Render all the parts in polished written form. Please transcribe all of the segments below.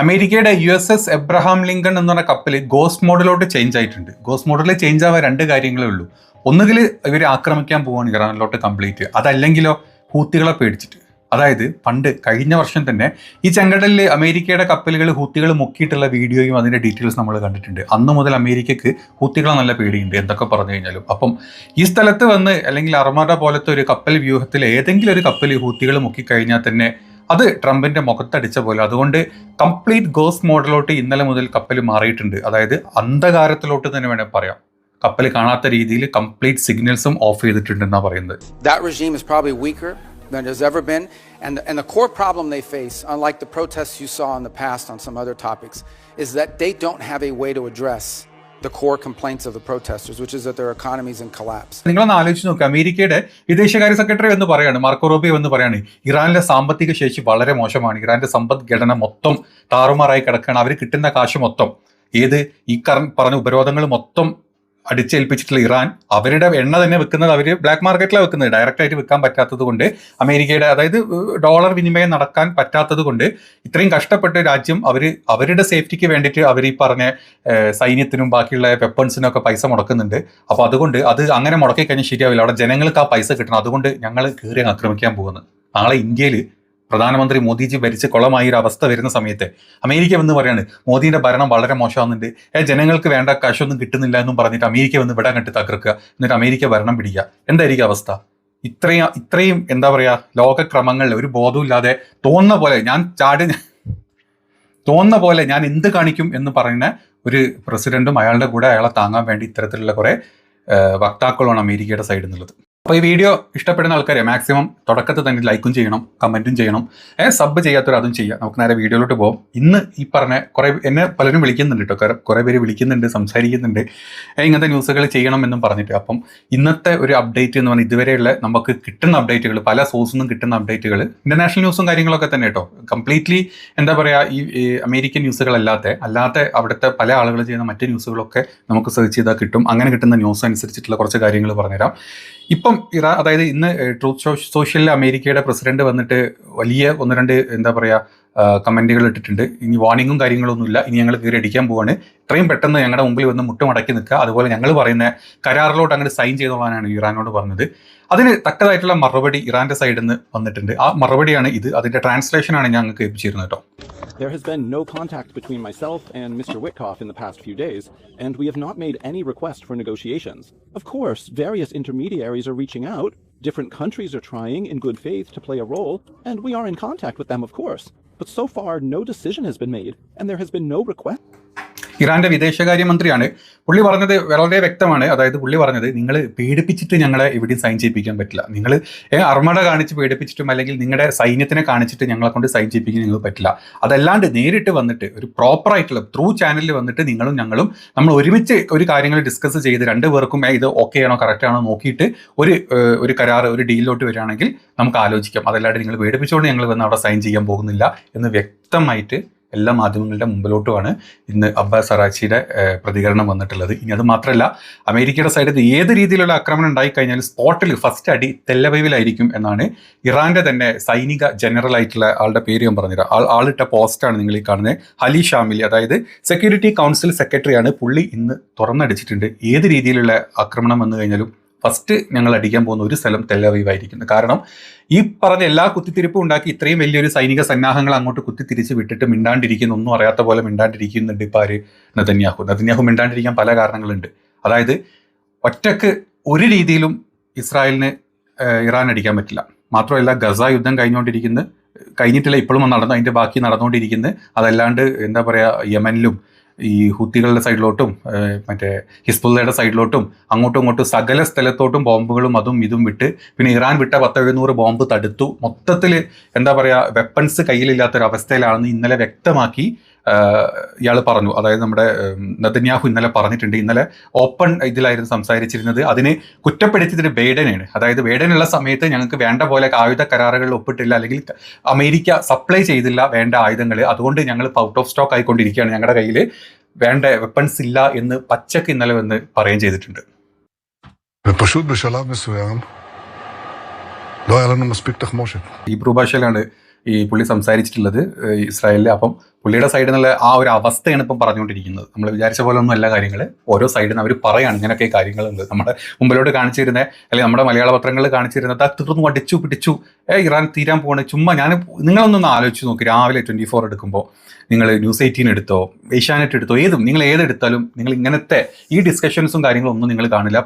അമേരിക്കയുടെ USS Abraham Lincoln എന്ന് പറഞ്ഞ കപ്പൽ ഗോസ്റ്റ് മോഡിലോട്ട് ചേഞ്ച് ആയിട്ടുണ്ട്. ഗോസ്റ്റ് മോഡിൽ ചേഞ്ച് ആവാൻ രണ്ട് കാര്യങ്ങളേ ഉള്ളൂ. ഒന്നുകിൽ ഇവർ ആക്രമിക്കാൻ പോവാണ് ഇറാനിലോട്ട് കംപ്ലീറ്റ്, അതല്ലെങ്കിലോ ഹൂത്തികളെ പേടിച്ചിട്ട്. അതായത് പണ്ട് കഴിഞ്ഞ വർഷം തന്നെ ഈ ചെങ്കടലിൽ അമേരിക്കയുടെ കപ്പലുകൾ ഹൂത്തികൾ മുക്കിയിട്ടുള്ള വീഡിയോയും അതിൻ്റെ ഡീറ്റെയിൽസ് നമ്മൾ കണ്ടിട്ടുണ്ട്. അന്ന് മുതൽ അമേരിക്കക്ക് ഹൂത്തികളെ നല്ല പേടിയുണ്ട് എന്തൊക്കെ പറഞ്ഞു കഴിഞ്ഞാലും. അപ്പം ഈ സ്ഥലത്ത് വന്ന് അല്ലെങ്കിൽ അർമഡ പോലത്തെ ഒരു കപ്പൽ വ്യൂഹത്തിൽ ഏതെങ്കിലും ഒരു കപ്പൽ ഹൂത്തികൾ മുക്കിക്കഴിഞ്ഞാൽ തന്നെ അത് ട്രംപിന്റെ മുഖത്തടിച്ച പോലെ. അതുകൊണ്ട് കംപ്ലീറ്റ് ഗോസ്റ്റ് മോഡിലോട്ട് ഇന്നലെ മുതൽ കപ്പൽ മാറിയിട്ടുണ്ട്. അതായത് അന്ധകാരത്തിലോട്ട് തന്നെ വേണേൽ പറയാം. കപ്പൽ കാണാത്ത രീതിയിൽ കംപ്ലീറ്റ് സിഗ്നൽസും ഓഫ് ചെയ്തിട്ടുണ്ടെന്നാണ് പറയുന്നത്. That regime is probably weaker than it has ever been, and the core problem they face, unlike the protests you saw in the past on some other topics, is that they don't have a way to address the core complaints of the protesters, which is that their economy is in collapse. നിങ്ങളൊന്ന് ആലോചിച്ച് നോക്കുക, അമേരിക്കയുടെ വിദേശകാര്യ secretary എന്ന് പറയാണ്, Marco Rubio എന്ന് പറയാണ്, ഇറാനിലെ സാമ്പത്തിക ശേഷി വളരെ മോശമാണ്, ഇറാന്റെ സമ്പദ്ഘടന മൊത്തം താറുമാറായി കിടക്കുകയാണ്, അവർ കിട്ടുന്ന കാശ് മൊത്തം ഈ പറഞ്ഞ ഉപരോധങ്ങൾ മൊത്തം അടിച്ചേൽപ്പിച്ചിട്ടുള്ള ഇറാൻ അവരുടെ എണ്ണ തന്നെ വെക്കുന്നത് അവർ ബ്ലാക്ക് മാർക്കറ്റിലാണ് വെക്കുന്നത്. ഡയറക്റ്റ് ആയിട്ട് വെക്കാൻ പറ്റാത്തത് കൊണ്ട്, അമേരിക്കയുടെ അതായത് ഡോളർ വിനിമയം നടക്കാൻ പറ്റാത്തത് കൊണ്ട് ഇത്രയും കഷ്ടപ്പെട്ട രാജ്യം അവരുടെ സേഫ്റ്റിക്ക് വേണ്ടിയിട്ട് അവർ ഈ പറഞ്ഞ സൈന്യത്തിനും ബാക്കിയുള്ള വെപ്പൺസിനും ഒക്കെ പൈസ മുടക്കുന്നുണ്ട്. അപ്പോൾ അതുകൊണ്ട് അത് അങ്ങനെ മുടക്കി കഴിഞ്ഞാൽ ശരിയാവില്ല, അവിടെ ജനങ്ങൾക്ക് ആ പൈസ കിട്ടണം. അതുകൊണ്ട് ഞങ്ങൾ കയറി ആക്രമിക്കാൻ പോകുന്നത്. നാളെ ഇന്ത്യയിൽ പ്രധാനമന്ത്രി മോദിജി ഭരിച്ച് കുളമായ ഒരു അവസ്ഥ വരുന്ന സമയത്ത് അമേരിക്ക വന്ന് പറയാണ് മോദിയുടെ ഭരണം വളരെ മോശമാകുന്നുണ്ട്, ജനങ്ങൾക്ക് വേണ്ട കാശൊന്നും കിട്ടുന്നില്ല എന്നും പറഞ്ഞിട്ട് അമേരിക്ക വന്ന് ഇവിടെ കണ്ടിട്ട് തകർക്കുക, എന്നിട്ട് അമേരിക്ക ഭരണം പിടിക്കുക. എന്തായിരിക്കും അവസ്ഥ? ഇത്രയും എന്താ പറയുക, ലോകക്രമങ്ങളിൽ ഒരു ബോധമില്ലാതെ തോന്നുന്ന പോലെ ഞാൻ എന്ത് കാണിക്കും എന്ന് പറയുന്ന ഒരു പ്രസിഡന്റും അയാളുടെ കൂടെ അയാളെ താങ്ങാൻ വേണ്ടി ഇത്തരത്തിലുള്ള കുറെ വക്താക്കളുമാണ് അമേരിക്കയുടെ സൈഡിൽ നിന്നുള്ളത്. അപ്പോൾ ഈ വീഡിയോ ഇഷ്ടപ്പെടുന്ന ആൾക്കാരെ മാക്സിമം തുടക്കത്തിൽ തന്നെ ലൈക്കും ചെയ്യണം, കമൻറ്റും ചെയ്യണം. സബ് ചെയ്യാത്തവർ അതും ചെയ്യുക. നമുക്ക് നേരെ വീഡിയോയിലോട്ട് പോകും. ഇന്ന് ഈ പറഞ്ഞ എന്നെ പലരും വിളിക്കുന്നുണ്ട് കേട്ടോ, കുറേ പേര് വിളിക്കുന്നുണ്ട്, സംസാരിക്കുന്നുണ്ട് ഇങ്ങനത്തെ ന്യൂസുകൾ ചെയ്യണമെന്നും പറഞ്ഞിട്ട്. അപ്പം ഇന്നത്തെ ഒരു അപ്ഡേറ്റ് എന്ന് പറഞ്ഞാൽ ഇതുവരെയുള്ള നമുക്ക് കിട്ടുന്ന അപ്ഡേറ്റുകൾ, പല സോഴ്സിൽ നിന്നും കിട്ടുന്ന അപ്ഡേറ്റുകൾ ഇന്റർനാഷണൽ ന്യൂസും കാര്യങ്ങളൊക്കെ തന്നെ കേട്ടോ. കംപ്ലീറ്റ്ലി എന്താ പറയുക, ഈ അമേരിക്കൻ ന്യൂസുകളല്ലാത്ത അവിടുത്തെ പല ആളുകൾ ചെയ്യുന്ന മറ്റ് ന്യൂസുകളൊക്കെ നമുക്ക് സെർച്ച് ചെയ്താൽ കിട്ടും. അങ്ങനെ കിട്ടുന്ന ന്യൂസ് അനുസരിച്ചിട്ടുള്ള കുറച്ച് കാര്യങ്ങൾ പറഞ്ഞുതരാം. ഇപ്പം അതായത് ഇന്ന് ട്രൂത്ത് സോഷ്യലിൽ അമേരിക്കയുടെ പ്രസിഡന്റ് വന്നിട്ട് വലിയ ഒന്ന് രണ്ട് എന്താ പറയുക കമന്റുകൾ ഇട്ടിട്ടുണ്ട്. ഇനി വാർണിങ്ങും കാര്യങ്ങളൊന്നുമില്ല, ഇനി ഞങ്ങൾ കയറി അടിക്കാൻ പോവാണ്, ഇത്രയും പെട്ടെന്ന് ഞങ്ങളുടെ മുമ്പിൽ വന്ന് മുട്ടുമടക്കി നിൽക്കുക, അതുപോലെ ഞങ്ങൾ പറയുന്ന കരാറിലോട്ട് അങ്ങനെ സൈൻ ചെയ്തോളാനാണ് ഇറാനോട് പറഞ്ഞത്. അതിന് തക്കതായിട്ടുള്ള മറുപടി ഇറാന്റെ സൈഡിൽ നിന്ന് വന്നിട്ടുണ്ട്. ആ മറുപടിയാണ് ഇത്. അതിന്റെ ട്രാൻസ്ലേഷനാണ് ഞങ്ങൾക്ക് ഏൽപ്പിച്ചിരുന്നത് കേട്ടോ. There has been no contact between myself and Mr. Witkoff in the past few days, and we have not made any request for negotiations. Of course, various intermediaries are reaching out. Different countries are trying in good faith to play a role, and we are in contact with them, of course. But so far, no decision has been made, and there has been no request. ഇറാന്റെ വിദേശകാര്യമന്ത്രിയാണ്. പുള്ളി പറഞ്ഞത് വളരെ വ്യക്തമാണ്. അതായത് പുള്ളി പറഞ്ഞത്, നിങ്ങൾ പേടിപ്പിച്ചിട്ട് ഞങ്ങളെ എവിടെയും സൈൻ ചെയ്യിപ്പിക്കാൻ പറ്റില്ല. നിങ്ങൾ അർമഡ കാണിച്ച് പേടിപ്പിച്ചിട്ടും അല്ലെങ്കിൽ നിങ്ങളുടെ സൈന്യത്തിനെ കാണിച്ചിട്ട് ഞങ്ങളെ കൊണ്ട് സൈൻ ചെയ്യിപ്പിക്കാൻ നിങ്ങൾക്ക് പറ്റില്ല. അതല്ലാണ്ട് നേരിട്ട് വന്നിട്ട് ഒരു പ്രോപ്പറായിട്ടുള്ള ത്രൂ ചാനലിൽ വന്നിട്ട് ഞങ്ങളും നമ്മൾ ഒരുമിച്ച് ഒരു കാര്യങ്ങൾ ഡിസ്കസ് ചെയ്ത് രണ്ടുപേർക്കും ഇത് ഓക്കെ ആണോ കറക്റ്റ് ആണോ നോക്കിയിട്ട് ഒരു കരാർ, ഒരു ഡീലിലോട്ട് വരികയാണെങ്കിൽ നമുക്ക് ആലോചിക്കാം. അതല്ലാണ്ട് നിങ്ങൾ പേടിപ്പിച്ചുകൊണ്ട് ഞങ്ങൾ വന്ന് അവിടെ സൈൻ ചെയ്യാൻ പോകുന്നില്ല എന്ന് വ്യക്തമായിട്ട് എല്ലാ മാധ്യമങ്ങളുടെ മുമ്പിലോട്ടുമാണ് ഇന്ന് അബ്ബാസ് അറാച്ചിയുടെ പ്രതികരണം വന്നിട്ടുള്ളത്. ഇനി അത് മാത്രമല്ല, അമേരിക്കയുടെ സൈഡിൽ ഏത് രീതിയിലുള്ള ആക്രമണം ഉണ്ടായിക്കഴിഞ്ഞാൽ സ്പോട്ടിൽ ഫസ്റ്റ് അടി തെല്ലവൈവിലായിരിക്കും എന്നാണ് ഇറാന്റെ തന്നെ സൈനിക ജനറൽ ആയിട്ടുള്ള ആളുടെ പേര് ഞാൻ പറഞ്ഞുതരാം. ആളിട്ട പോസ്റ്റാണ് നിങ്ങൾ ഈ കാണുന്നത്. അലി ഷാമിലി, അതായത് സെക്യൂരിറ്റി കൗൺസിൽ സെക്രട്ടറിയാണ്. പുള്ളി ഇന്ന് തുറന്നടിച്ചിട്ടുണ്ട്, ഏത് രീതിയിലുള്ള ആക്രമണം വന്നു കഴിഞ്ഞാലും ഫസ്റ്റ് ഞങ്ങൾ അടിക്കാൻ പോകുന്ന ഒരു സ്ഥലം തെല്ലവീവായിരിക്കുന്നത്. കാരണം ഈ പറഞ്ഞ എല്ലാ കുത്തിത്തിരിപ്പും ഉണ്ടാക്കി ഇത്രയും വലിയൊരു സൈനിക സന്നാഹങ്ങൾ അങ്ങോട്ട് കുത്തിത്തിരിച്ച് വിട്ടിട്ട് മിണ്ടാണ്ടിരിക്കുന്ന, ഒന്നും അറിയാത്ത പോലെ മിണ്ടാണ്ടിരിക്കുന്നുണ്ട് ഇപ്പോൾ ആര്? നെതന്യാഹു മിണ്ടാണ്ടിരിക്കാൻ പല കാരണങ്ങളുണ്ട്. അതായത് ഒറ്റക്ക് ഒരു രീതിയിലും ഇസ്രായേലിന് ഇറാൻ അടിക്കാൻ പറ്റില്ല. മാത്രമല്ല ഗസ യുദ്ധം കഴിഞ്ഞിട്ടില്ല, ഇപ്പോഴും അതിൻ്റെ ബാക്കി നടന്നുകൊണ്ടിരിക്കുന്നത്. അതല്ലാണ്ട് എന്താ പറയുക, യമനിലും ഈ ഹൂത്തികളുടെ സൈഡിലോട്ടും മറ്റേ ഹിസ്ബുള്ളയുടെ സൈഡിലോട്ടും അങ്ങോട്ടും ഇങ്ങോട്ടും സകല സ്ഥലത്തോട്ടും ബോംബുകളും അതും ഇതും വിട്ട്, പിന്നെ ഇറാൻ വിട്ട 10-700 ബോംബ് തടുത്തു. മൊത്തത്തിൽ എന്താ പറയുക, വെപ്പൺസ് കയ്യിലില്ലാത്തൊരവസ്ഥയിലാണെന്ന് ഇന്നലെ വ്യക്തമാക്കി ഇയാൾ പറഞ്ഞു. അതായത് നമ്മുടെ നെതന്യാഹു ഇന്നലെ പറഞ്ഞിട്ടുണ്ട്. ഇന്നലെ ഓപ്പൺ ഇതിലായിരുന്നു സംസാരിച്ചിരുന്നത്. അതിന് കുറ്റപ്പെടുത്തിയത് ബൈഡനാണ്. അതായത് ബൈഡനുള്ള സമയത്ത് ഞങ്ങൾക്ക് വേണ്ട പോലെ ആയുധ കരാറുകളിൽ ഒപ്പിട്ടില്ല, അല്ലെങ്കിൽ അമേരിക്ക സപ്ലൈ ചെയ്തില്ല വേണ്ട ആയുധങ്ങൾ, അതുകൊണ്ട് ഞങ്ങൾ ഔട്ട് ഓഫ് സ്റ്റോക്ക് ആയിക്കൊണ്ടിരിക്കുകയാണ്, ഞങ്ങളുടെ കയ്യിൽ വേണ്ട വെപ്പൺസ് ഇല്ല എന്ന് പച്ചക്ക് ഇന്നലെ വന്ന് പറയുകയും ചെയ്തിട്ടുണ്ട്. ഹീബ്രു ഭാഷയിലാണ് ഈ പുള്ളി സംസാരിച്ചിട്ടുള്ളത് ഇസ്രായേലിൽ. അപ്പം പുള്ളിയുടെ സൈഡിൽ നിന്നുള്ള ആ ഒരു അവസ്ഥയാണ് ഇപ്പം പറഞ്ഞുകൊണ്ടിരിക്കുന്നത്. നമ്മൾ വിചാരിച്ച പോലെ ഒന്നും അല്ല കാര്യങ്ങൾ. ഓരോ സൈഡിൽ നിന്ന് അവർ പറയാണ് ഇങ്ങനെയൊക്കെ കാര്യങ്ങളുണ്ട്. നമ്മുടെ മുമ്പിലോട്ട് കാണിച്ചിരുന്ന അല്ലെങ്കിൽ നമ്മുടെ മലയാള പത്രങ്ങളിൽ കാണിച്ചിരുന്നത് തീർന്നു അടിച്ചു പിടിച്ചു ഇറാൻ തീരാൻ പോവാണ്. ചുമ്മാ നിങ്ങളൊന്നൊന്ന് ആലോചിച്ച് നോക്കി. രാവിലെ 24 എടുക്കുമ്പോൾ നിങ്ങൾ ന്യൂസ് 18 എടുത്തോ, ഏഷ്യാനെറ്റ് എടുത്തോ, നിങ്ങൾ ഏതെടുത്താലും നിങ്ങൾ ഇങ്ങനത്തെ ഈ ഡിസ്കഷൻസും കാര്യങ്ങളും ഒന്നും നിങ്ങൾ കാണില്ല.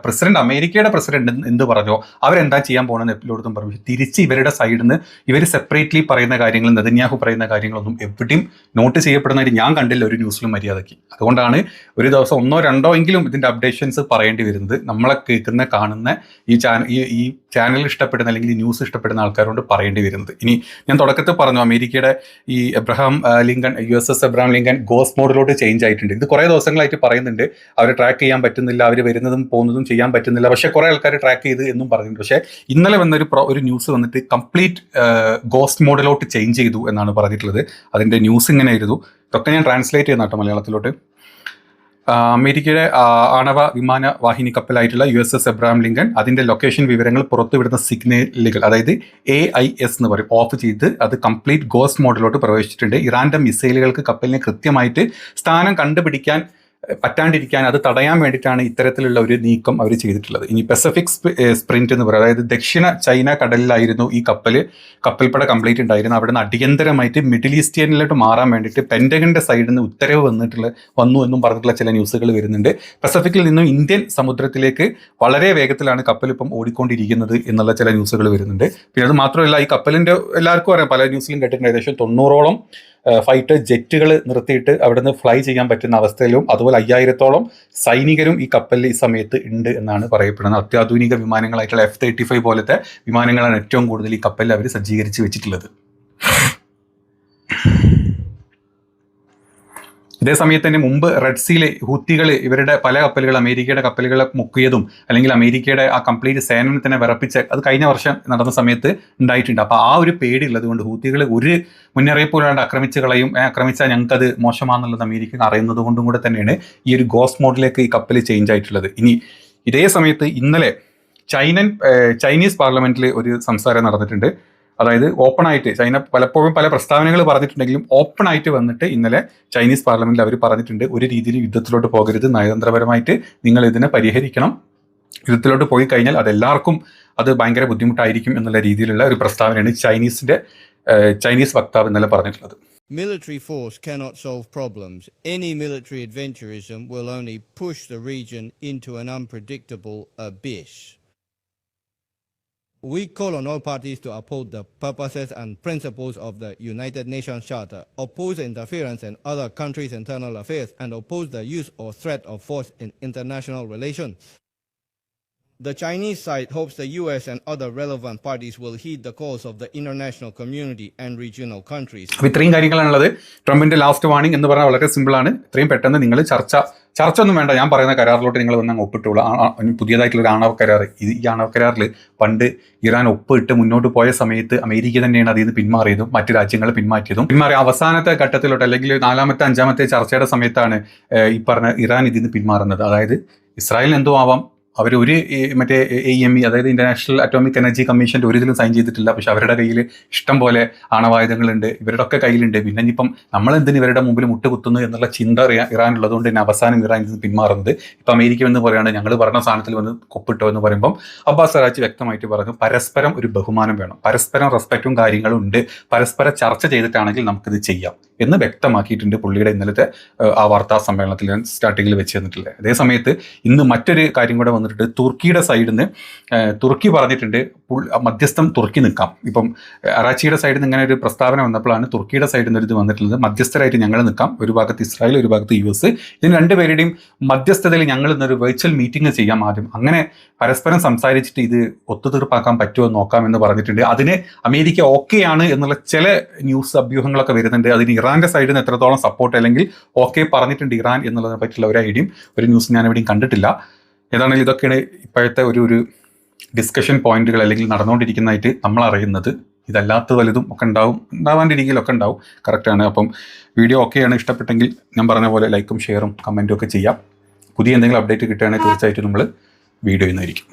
അമേരിക്കയുടെ പ്രസിഡന്റ് എന്ത് പറഞ്ഞോ അവരെന്താ ചെയ്യാൻ പോകണമെന്ന് എപ്പോഴും പറഞ്ഞു. തിരിച്ച് ഇവരുടെ സൈഡിൽ നിന്ന് ഇവർ സെപ്പറേറ്റ്ലി പറയുന്ന കാര്യങ്ങൾ, നെതന്യാഹു പറയുന്ന കാര്യങ്ങളൊന്നും എവിടെയും നോട്ട് ചെയ്യപ്പെടുന്നതായിട്ട് ഞാൻ കണ്ടില്ല ഒരു ന്യൂസിലും മര്യാദയ്ക്ക്. അതുകൊണ്ടാണ് ഒരു ദിവസം 1-2 എങ്കിലും ഇതിൻ്റെ അപ്ഡേഷൻസ് പറയേണ്ടി വരുന്നത്. നമ്മളെ കേൾക്കുന്ന കാണുന്ന ഈ ചാനൽ ഇഷ്ടപ്പെടുന്ന അല്ലെങ്കിൽ ഈ ന്യൂസ് ഇഷ്ടപ്പെടുന്ന ആൾക്കാരോട് പറയേണ്ടി വരുന്നത്. ഇനി ഞാൻ തുടക്കത്തിൽ പറഞ്ഞു അമേരിക്കയുടെ ഈ USS എബ്രഹാം ലിങ്കൺ ഗോസ്റ്റ് മോഡിലോട്ട് ചേഞ്ച് ആയിട്ടുണ്ട്. ഇത് കുറേ ദിവസങ്ങളായിട്ട് പറയുന്നുണ്ട്. അവരെ ട്രാക്ക് ചെയ്യാൻ പറ്റുന്നില്ല, അവർ വരുന്നതും പോകുന്നതും ചെയ്യാൻ പറ്റുന്നില്ല. പക്ഷേ കുറേ ആൾക്കാർ ട്രാക്ക് ചെയ്ത് എന്നും പറഞ്ഞിട്ടുണ്ട്. പക്ഷേ ഇന്നലെ വന്നൊരു ന്യൂസ് വന്നിട്ട് കംപ്ലീറ്റ് ഗോസ്റ്റ് മോഡിലോട്ട് ചേഞ്ച് ചെയ്തു എന്നാണ് പറഞ്ഞിട്ടുള്ളത്. അതിൻ്റെ ന്യൂസ് ഇങ്ങനെ ആയിരുന്നു. ഇതൊക്കെ ഞാൻ ട്രാൻസ്ലേറ്റ് ചെയ്യുന്ന കേട്ടോ മലയാളത്തിലോട്ട്. അമേരിക്കയുടെ ആണവ വിമാന വാഹിനി കപ്പലായിട്ടുള്ള USS എബ്രഹാം ലിങ്കൺ അതിൻ്റെ ലൊക്കേഷൻ വിവരങ്ങൾ പുറത്തുവിടുന്ന സിഗ്നലുകൾ, അതായത് AIS എന്ന് പറയും, ഓഫ് ചെയ്ത് അത് കംപ്ലീറ്റ് ഗോസ്റ്റ് മോഡിലോട്ട് പ്രവേശിച്ചിട്ടുണ്ട്. ഇറാൻ്റെ മിസൈലുകൾക്ക് കപ്പലിനെ കൃത്യമായിട്ട് സ്ഥാനം കണ്ടുപിടിക്കാൻ പറ്റാണ്ടിരിക്കാൻ, അത് തടയാൻ വേണ്ടിയിട്ടാണ് ഇത്തരത്തിലുള്ള ഒരു നീക്കം അവർ ചെയ്തിട്ടുള്ളത്. ഇനി പസഫിക് സ്പ്രിന്റ് എന്ന് പറയും, അതായത് ദക്ഷിണ ചൈന കടലിലായിരുന്നു ഈ കപ്പൽപ്പട കംപ്ലീറ്റ് ഉണ്ടായിരുന്നു. അവിടെ നിന്ന് അടിയന്തരമായിട്ട് മിഡിൽ ഈസ്റ്റേണിലോട്ട് മാറാൻ വേണ്ടിയിട്ട് പെൻറ്റഗണിൻ്റെ സൈഡിൽ നിന്ന് ഉത്തരവ് വന്നു എന്നും പറഞ്ഞിട്ടുള്ള ചില ന്യൂസുകൾ വരുന്നുണ്ട്. പസഫിക്കിൽ നിന്നും ഇന്ത്യൻ സമുദ്രത്തിലേക്ക് വളരെ വേഗത്തിലാണ് കപ്പൽ ഇപ്പം ഓടിക്കൊണ്ടിരിക്കുന്നത് എന്നുള്ള ചില ന്യൂസുകൾ വരുന്നുണ്ട്. പിന്നെ അത് മാത്രമല്ല, ഈ കപ്പലിൻ്റെ എല്ലാവർക്കും അറിയാം, പല ന്യൂസിലും കേട്ടിട്ടുണ്ട്, ഏകദേശം 90ഓളം ഫൈറ്റർ ജെറ്റുകൾ നിർത്തിയിട്ട് അവിടുന്ന് ഫ്ലൈ ചെയ്യാൻ പറ്റുന്ന അവസ്ഥയിലും അതുപോലെ 5000ഓളം സൈനികരും ഈ കപ്പലിൽ ഈ സമയത്ത് ഉണ്ട് എന്നാണ് പറയപ്പെടുന്നത്. അത്യാധുനിക വിമാനങ്ങളായിട്ടുള്ള F-35 പോലത്തെ വിമാനങ്ങളാണ് ഏറ്റവും കൂടുതൽ ഈ കപ്പലിൽ അവർ സജ്ജീകരിച്ച് വെച്ചിട്ടുള്ളത്. ഇതേ സമയത്ത് തന്നെ മുമ്പ് റെഡ് സീയിൽ ഹൂത്തികൾ ഇവരുടെ പല കപ്പലുകൾ, അമേരിക്കയുടെ കപ്പലുകളെ മുക്കിയതും അല്ലെങ്കിൽ അമേരിക്കയുടെ ആ കംപ്ലീറ്റ് സേനനെ തന്നെ വിറപ്പിച്ച അത് കഴിഞ്ഞ വർഷം നടന്ന സമയത്ത് ഉണ്ടായിട്ടുണ്ട്. അപ്പോൾ ആ ഒരു പേടി ഉള്ളത് കൊണ്ട് ഹൂത്തികൾ ഒരു മുന്നറിയിപ്പില്ലാണ്ട് ആക്രമിച്ചാൽ ഞങ്ങൾക്കത് മോശമാണെന്നുള്ളത് അമേരിക്ക അറിയുന്നത് കൊണ്ടും കൂടെ തന്നെയാണ് ഈ ഒരു ഗോസ്റ്റ് മോഡിലേക്ക് ഈ കപ്പൽ ചേഞ്ച് ആയിട്ടുള്ളത്. ഇനി ഇതേ സമയത്ത് ഇന്നലെ ചൈനീസ് പാർലമെന്റിൽ ഒരു സംസാരം നടന്നിട്ടുണ്ട്. അതായത് ഓപ്പണായിട്ട് ചൈന പലപ്പോഴും പല പ്രസ്താവനകൾ പറഞ്ഞിട്ടുണ്ടെങ്കിലും ഓപ്പണായിട്ട് വന്നിട്ട് ഇന്നലെ ചൈനീസ് പാർലമെന്റിൽ അവർ പറഞ്ഞിട്ടുണ്ട്, ഒരു രീതിയിൽ യുദ്ധത്തിലോട്ട് പോകരുത്, നയതന്ത്രപരമായിട്ട് നിങ്ങൾ ഇതിനെ പരിഹരിക്കണം, യുദ്ധത്തിലോട്ട് പോയി കഴിഞ്ഞാൽ അതെല്ലാവർക്കും അത് ഭയങ്കര ബുദ്ധിമുട്ടായിരിക്കും എന്നുള്ള രീതിയിലുള്ള ഒരു പ്രസ്താവനയാണ് ചൈനീസ് വക്താവ് ഇന്നലെ പറഞ്ഞിട്ടുള്ളത്. Military force cannot solve problems. Any military adventurism will only push the region into an unpredictable abyss. We call on all parties to uphold the purposes and principles of the United Nations Charter, oppose interference in other countries' internal affairs, and oppose the use or threat of force in international relations. The Chinese side hopes the US and other relevant parties will heed the calls of the international community and regional countries. ഇത്രയും കാര്യങ്ങളാണുള്ളത്. ട്രംപിന്റെ last warning എന്ന് പറഞ്ഞാൽ വളരെ സിമ്പിളാണ്. ഇത്രയും പെട്ടെന്ന് നിങ്ങൾ ചർച്ച ഒന്നും വേണ്ട, ഞാൻ പറയുന്ന കരാറിലോട്ട് നിങ്ങൾ വന്ന് അങ്ങ് ഒപ്പിട്ടുള്ളൂ. പുതിയതായിട്ടുള്ള ആണവ കരാർ, ഈ ആണവ കരാറിൽ പണ്ട് ഇറാൻ ഒപ്പിട്ട് മുന്നോട്ട് പോയ സമയത്ത് അമേരിക്ക തന്നെയാണ് അതിൽ നിന്ന് പിന്മാറിയതും മറ്റു രാജ്യങ്ങൾ പിന്മാറിയ അവസാനത്തെ ഘട്ടത്തിലോട്ട് അല്ലെങ്കിൽ 4ാമത്തെ 5ാമത്തെ ചർച്ചയുടെ സമയത്താണ് ഈ പറഞ്ഞ ഇറാൻ ഇതിൽ നിന്ന് പിന്മാറുന്നത്. അതായത് ഇസ്രായേലിന് എന്തോ ആവാം, അവർ മറ്റേ AME അതായത് ഇന്റർനാഷണൽ അറ്റോമിക് എനർജി കമ്മീഷൻ്റെ ഒരു ഇതിലും സൈൻ ചെയ്തിട്ടില്ല. പക്ഷെ അവരുടെ കയ്യിൽ ഇഷ്ടം പോലെ ആണവായുധങ്ങളുണ്ട്, ഇവരുടെ ഒക്കെ കയ്യിലുണ്ട്. പിന്നെ ഇപ്പം നമ്മളെന്തിന് ഇവരുടെ മുമ്പിൽ മുട്ടുകുത്തുന്നു എന്നുള്ള ചിന്ത ഇറാൻ ഉള്ളതുകൊണ്ട് തന്നെ അവസാനം ഇറാൻ ഇത് പിന്മാറുന്നത്. ഇപ്പം അമേരിക്ക എന്ന് പറയുകയാണ് ഞങ്ങൾ ഭരണ സ്ഥാനത്തിൽ വന്ന് കൊപ്പിട്ടോ എന്ന് പറയുമ്പം അബ്ബാസ് അറാഗ്ചി വ്യക്തമായിട്ട് പറഞ്ഞു, പരസ്പരം ഒരു ബഹുമാനം വേണം, പരസ്പരം റെസ്പെക്റ്റും കാര്യങ്ങളും ഉണ്ട്, പരസ്പരം ചർച്ച ചെയ്തിട്ടാണെങ്കിൽ നമുക്കിത് ചെയ്യാം എന്ന് വ്യക്തമാക്കിയിട്ടുണ്ട് പുള്ളിയുടെ ഇന്നലത്തെ ആ വാർത്താ സമ്മേളനത്തിൽ ഞാൻ സ്റ്റാർട്ടിങ്ങിൽ വെച്ച് തന്നിട്ടില്ലേ. അതേ സമയത്ത് ഇന്ന് മറ്റൊരു കാര്യം കൂടെ വന്നിട്ടുണ്ട്. തുർക്കിയുടെ സൈഡിൽ നിന്ന് തുർക്കി പറഞ്ഞിട്ടുണ്ട് മധ്യസ്ഥം തുർക്കി നിൽക്കാം. ഇപ്പം അറാച്ചിയുടെ സൈഡിൽ നിന്ന് ഇങ്ങനെ ഒരു പ്രസ്താവന വന്നപ്പോഴാണ് തുർക്കിയുടെ സൈഡിൽ നിന്ന് ഇത് വന്നിട്ടുള്ളത്. മധ്യസ്ഥരായിട്ട് ഞങ്ങൾ നിൽക്കാം, ഒരു ഭാഗത്ത് ഇസ്രായേൽ ഒരു ഭാഗത്ത് US. ഇതിന് രണ്ടുപേരുടെയും മധ്യസ്ഥതയിൽ ഞങ്ങൾ ഇന്നൊരു വെർച്വൽ മീറ്റിംഗ് ചെയ്യാം ആദ്യം, അങ്ങനെ പരസ്പരം സംസാരിച്ചിട്ട് ഇത് ഒത്തുതീർപ്പാക്കാൻ പറ്റുമോ നോക്കാം എന്ന് പറഞ്ഞിട്ടുണ്ട്. അതിന് അമേരിക്ക ഓക്കെയാണ് എന്നുള്ള ചില ന്യൂസ് അഭ്യൂഹങ്ങളൊക്കെ വരുന്നുണ്ട്. അതിന് ഇറാന്റെ സൈഡിൽ നിന്ന് എത്രത്തോളം സപ്പോർട്ട് അല്ലെങ്കിൽ ഓക്കെ പറഞ്ഞിട്ടുണ്ട് ഇറാൻ എന്നുള്ളതിനെ പറ്റിയുള്ള ഒരു ഐഡിയയും ഒരു ന്യൂസ് ഞാൻ എവിടെയും കണ്ടിട്ടില്ല. ഏതാണെങ്കിലും ഇതൊക്കെയാണ് ഇപ്പോഴത്തെ ഒരു ഡിസ്കഷൻ പോയിന്റുകൾ അല്ലെങ്കിൽ നടന്നുകൊണ്ടിരിക്കുന്നതായിട്ട് നമ്മൾ അറിയുന്നത്. ഇതല്ലാത്ത വലുതും ഒക്കെ ഉണ്ടാവാൻ്റെ രീതിയിലൊക്കെ ഉണ്ടാവും. കറക്റ്റാണ്. അപ്പം വീഡിയോ ഓക്കെയാണ്, ഇഷ്ടപ്പെട്ടെങ്കിൽ ഞാൻ പറഞ്ഞ പോലെ ലൈക്കും ഷെയറും കമൻറ്റും ഒക്കെ ചെയ്യാം. പുതിയ എന്തെങ്കിലും അപ്ഡേറ്റ് കിട്ടുകയാണെങ്കിൽ തീർച്ചയായിട്ടും നമ്മൾ വീഡിയോ ചെയ്യുന്നതായിരിക്കും.